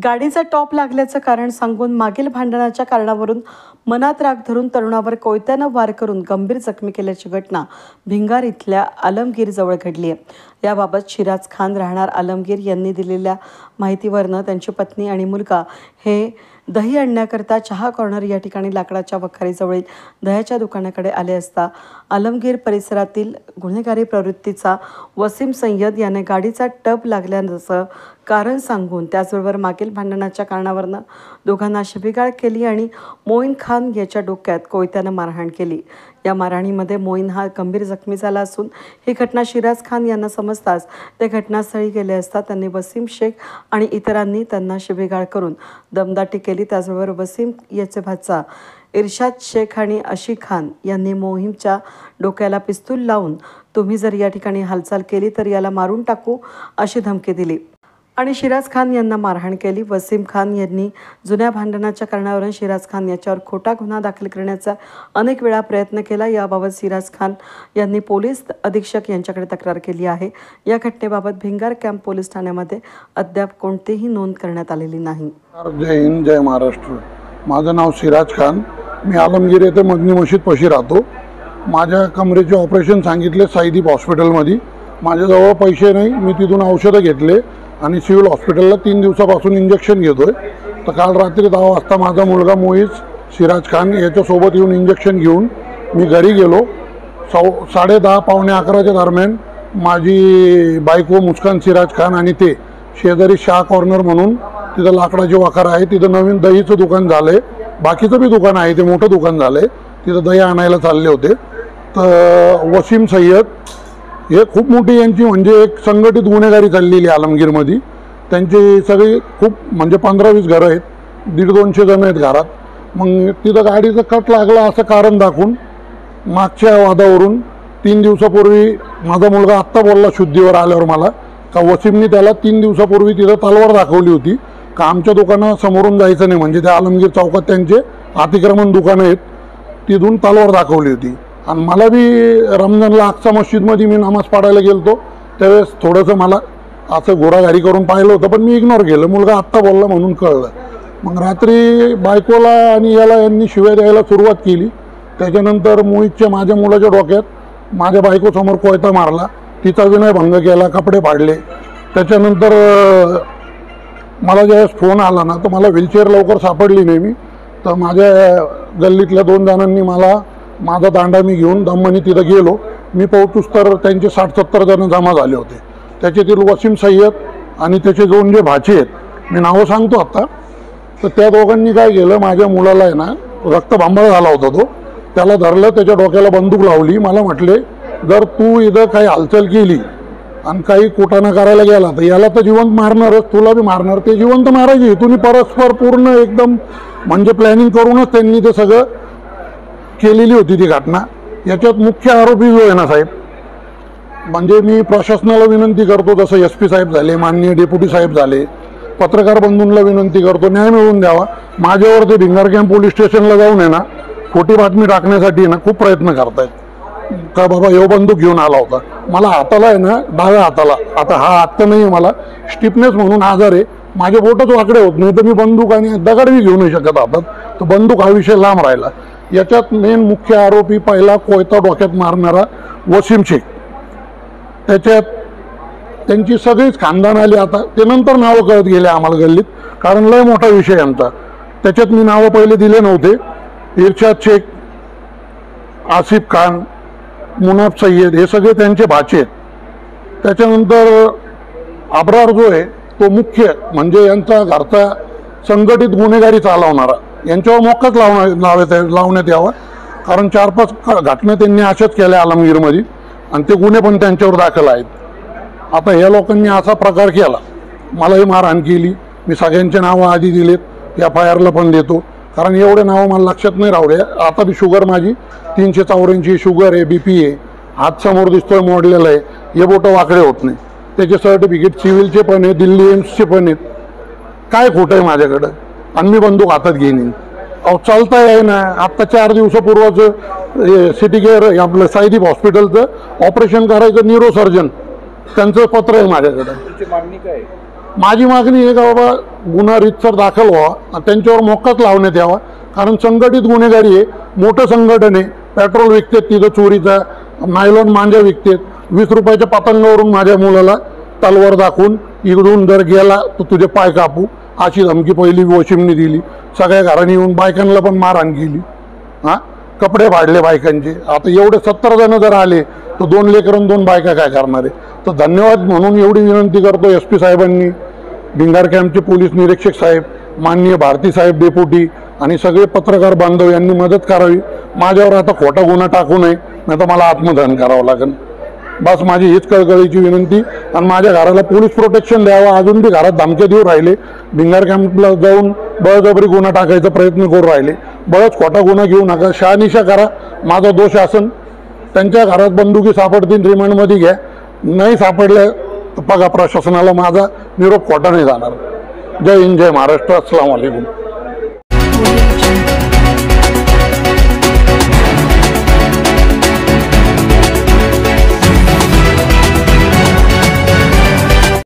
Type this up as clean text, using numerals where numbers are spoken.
गाडीचा टॉप लागल्याचं कारण सांगून मागील भांडणाच्या कारणावरून मनात राग धरून तरुणावर कोयत्यानं वार करून गंभीर जखमी केल्याची घटना भिंगार इथल्या आलमगीरजवळ घडली आहे। याबाबत शिराज खान राहणार आलमगीर यांनी दिलेल्या माहितीवरनं त्यांची पत्नी आणि मुलगा हे दही आणण्याकरता चहा कॉर्नर या ठिकाणी लाकडाच्या वखारीजवळील दह्याच्या दुकानाकडे आले असता आलमगीर परिसरातील गुन्हेगारी प्रवृत्तीचा वसीम सय्यद याने गाडीचा टप लागल्याचं कारण सांगून त्याचबरोबर मागील भांडणाच्या कारणावरनं दोघांना शिवीगाळ केली आणि मोईन खान याच्या डोक्यात कोयत्यानं मारहाण केली। या मारहाणीमध्ये मोईन हा गंभीर जखमी झाला असून ही घटना शिराज खान यांना समजताच ते घटनास्थळी गेले असता त्यांनी वसीम शेख आणि इतरांनी त्यांना शिवीगाळ करून दमदाटी केली। त्याचबरोबर वसीम याचे भाचा इर्शाद शेख आणि अशी खान यांनी मोहीमच्या डोक्याला पिस्तूल लावून तुम्ही जर या ठिकाणी हालचाल केली तर याला मारून टाकू अशी धमकी दिली आणि शिराज खान यांना मारहाण केली। वसीम खान यांनी जुन्या भांडणाच्या कारणावरून शिराज खान याच्यावर खोटा गुन्हा दाखल करण्याचा अनेक वेळा प्रयत्न केला। याबाबत शिराज खान यांनी पोलीस अधीक्षक यांच्याकडे तक्रार केली आहे। या घटनेबाबत भिंगार कॅम्प पोलीस ठाण्यामध्ये अद्याप कोणतीही नोंद करण्यात आलेली नाही। जय हिंद, जय महाराष्ट्र। माझं नाव शिराज खान, मी आलमगीर येथे मदनी मशीद पशी राहतो। माझ्या कमरेचे ऑपरेशन सांगितले साईदीप हॉस्पिटलमध्ये। माझ्याजवळ पैसे नाही, मी तिथून औषधं घेतले आणि सिव्हिल हॉस्पिटलला 3 दिवसापासून इंजेक्शन घेतोय। तर काल रात्री 10 वाजता माझा मुलगा मोईज शिराज खान याच्यासोबत येऊन इंजेक्शन घेऊन मी घरी गेलो। 10:30 पावणे 11च्या दरम्यान माझी बायको मुस्कान शिराज खान आणि ते शेजारी शाह कॉर्नर म्हणून तिथं लाकडाची वखार आहे, तिथं नवीन दहीचं दुकान झालं आहे, बाकीचं बी दुकान आहे, ते मोठं दुकान झालं आहे, तिथं दही आणायला चालले होते। तर वसीम सय्यद हे खूप मोठी यांची म्हणजे एक संघटित गुन्हेगारी चाललेली आलमगीरमध्ये। त्यांची सगळी खूप म्हणजे 15-20 घरं आहेत, 150-200 जण आहेत घरात। मग तिथं गाडीचं कट लागला असं कारण दाखवून मागच्या वादावरून 3 दिवसापूर्वी माझा मुलगा आत्ता बोलला शुद्धीवर आल्यावर मला का वसीमनी त्याला 3 दिवसापूर्वी तिथं तलवार दाखवली होती का आमच्या दुकानासमोरून जायचं नाही, म्हणजे त्या आलमगीर चौकात त्यांचे अतिक्रमण दुकानं आहेत, तिथून तलवार दाखवली होती। आणि मला बी रमजानला अक्सा मस्जिदमध्ये मी नमाज पडायला गेलो त्यावेळेस थोडंसं मला असं घोराघारी करून पाहिलं होतं, पण मी इग्नोर केलं, मुलगा आत्ता बोलला म्हणून कळलं। मग रात्री बायकोला आणि याला यांनी शिव्या द्यायला सुरुवात केली। त्याच्यानंतर मोहितच्या माझ्या मुलाच्या डोक्यात माझ्या बायकोसमोर कोयता मारला, तिचा विनयभंग केला, कपडे फाडले। त्याच्यानंतर मला ज्यावेळेस फोन आला ना तर मला व्हीलचेअर लवकर सापडली नाही, मी तर माझ्या गल्लीतल्या 2 जणांनी मला माझा दांडा मी घेऊन दम्मानी तिथं गेलो। मी पोहोचूस तर त्यांचे 60-70 जण जमा झाले होते, त्याच्यातील वसीम सय्यद आणि त्याचे 2 जे भाचे आहेत, मी नावं सांगतो आत्ता। तर त्या दोघांनी काय केलं, माझ्या मुलाला आहे ना रक्तभांबाळ झाला होता, तो त्याला धरलं, त्याच्या डोक्याला बंदूक लावली। मला म्हटले जर तू इथं काही हालचाल केली आणि काही कुटाणा करायला गेला तर याला तर जिवंत मारणारच, तुला बी मारणार। ते जिवंत मारायचे इथून परस्पर पूर्ण एकदम म्हणजे प्लॅनिंग करूनच त्यांनी ते सगळं केलेली होती ती घटना। याच्यात मुख्य आरोपी जो आहे ना साहेब, म्हणजे मी प्रशासनाला विनंती करतो, जसं SP साहेब झाले, माननीय डेप्युटी साहेब झाले, पत्रकार बंधूंना विनंती करतो न्याय मिळवून द्यावा। माझ्यावर ते भिंगार कॅम्प पोलीस स्टेशनला जाऊन आहे ना खोटी बातमी टाकण्यासाठी ना खूप प्रयत्न करतायत का बाबा ह्यो बंदूक घेऊन आला होता। मला हाताला आहे ना डाव्या हाताला, आता हा हात तर नाही, मला स्टिफनेस म्हणून आजार आहे, माझे बोटच वाकडे होत नाही, तर मी बंदूक आणि दगड बी घेऊ नाही शकत हातात, तर बंदूक हा विषय लांब राहिला। याच्यात मेन मुख्य आरोपी पहिला कोयता डोक्यात मारणारा वसीम शेख, त्याच्यात त्यांची सगळीच खानदान आली। आता ते नंतर नावं कळत गेले आम्हाला गल्लीत, कारण लय मोठा विषय यांचा। त्याच्यात मी नावं पहिले दिले नव्हते, इर्शाद शेख, आसिफ खान, मुनाफ सय्यद हे सगळे त्यांचे भाचे आहेत। त्याच्यानंतर अब्रार जो आहे तो मुख्य म्हणजे यांचा घरचा संघटित गुन्हेगारी चालवणारा, यांच्यावर मोक्काच लावण्यात यावं, कारण 4-5 घटना त्यांनी अशाच केल्या आलमगीरमध्ये आणि ते गुन्हे पण त्यांच्यावर दाखल आहेत। आता या लोकांनी असा प्रकार केला, मलाही मारहाण केली, मी सगळ्यांचे नावं आधी दिलेत, FIRला पण देतो, कारण एवढे नावं मला लक्षात नाही राहू द्या। आता बी शुगर माझी 384 शुगर आहे, BP आहे, हात समोर दिसतोय मोडलेला आहे, हे बोटं वाकडे होत नाही, त्याचे सर्टिफिकेट सिव्हिलचे पण आहे, दिल्ली एम्सचे पण आहेत। काय खोटं आहे माझ्याकडं आणि मी बंदूक हातात घेईन? अहो चालता आहे ना। आत्ता 4 दिवसापूर्वच सिटी केअर आपलं साईदीप हॉस्पिटलचं ऑपरेशन करायचं न्यूरोसर्जन त्यांचं पत्र आहे माझ्याकडं। तुमची मागणी काय? माझी मागणी आहे का बाबा गुन्हा रीतसर दाखल व्हावा, त्यांच्यावर मोक्काच लावण्यात यावा, कारण संघटित गुन्हेगारी आहे, मोठं संघटन आहे. पेट्रोल विकतात तिथं चोरीचा, नायलॉन मांजा विकतात, 20 रुपयाच्या पतंगावरून माझ्या मुलाला तलवार दाखवून इकडून जर गेला तर तुझे पाय कापू अशी धमकी पहिली वशिमने दिली. सगळ्या घरांनी येऊन बायकांना पण मारहाण केली. हां, कपडे फाडले बायकांचे. आता एवढे 70 जण जर आले तर 2 लेकरं 2 बायका काय करणार आहे? तर धन्यवाद म्हणून एवढी विनंती करतो SP साहेबांनी, भिंगार कॅम्पचे पोलीस निरीक्षक साहेब, माननीय भारती साहेब डेप्युटी आणि सगळे पत्रकार बांधव यांनी मदत करावी. माझ्यावर आता खोटा गुन्हा टाकू नये, नाही तर मला आत्मदहन करावं लागेल. बस माझी हीच कळकळीची विनंती. आणि माझ्या घराला पोलीस प्रोटेक्शन द्यावं. अजून बी घरात धमक्या देऊ राहिले, भिंगार कॅम्पला जाऊन बळजबरी गुन्हा टाकायचा प्रयत्न करू राहिले. बळच खोटा गुन्हा घेऊ नका, शहानिशा करा. माझा दोष असेल, त्यांच्या घरात बंदुकी सापडतील रिमांडमध्ये घ्या, नाही सापडल्या तर बघा प्रशासनाला माझा निरोप खोटा नाही जाणार. जय हिंद, जय महाराष्ट्र. अस्सलाम वालेकुम.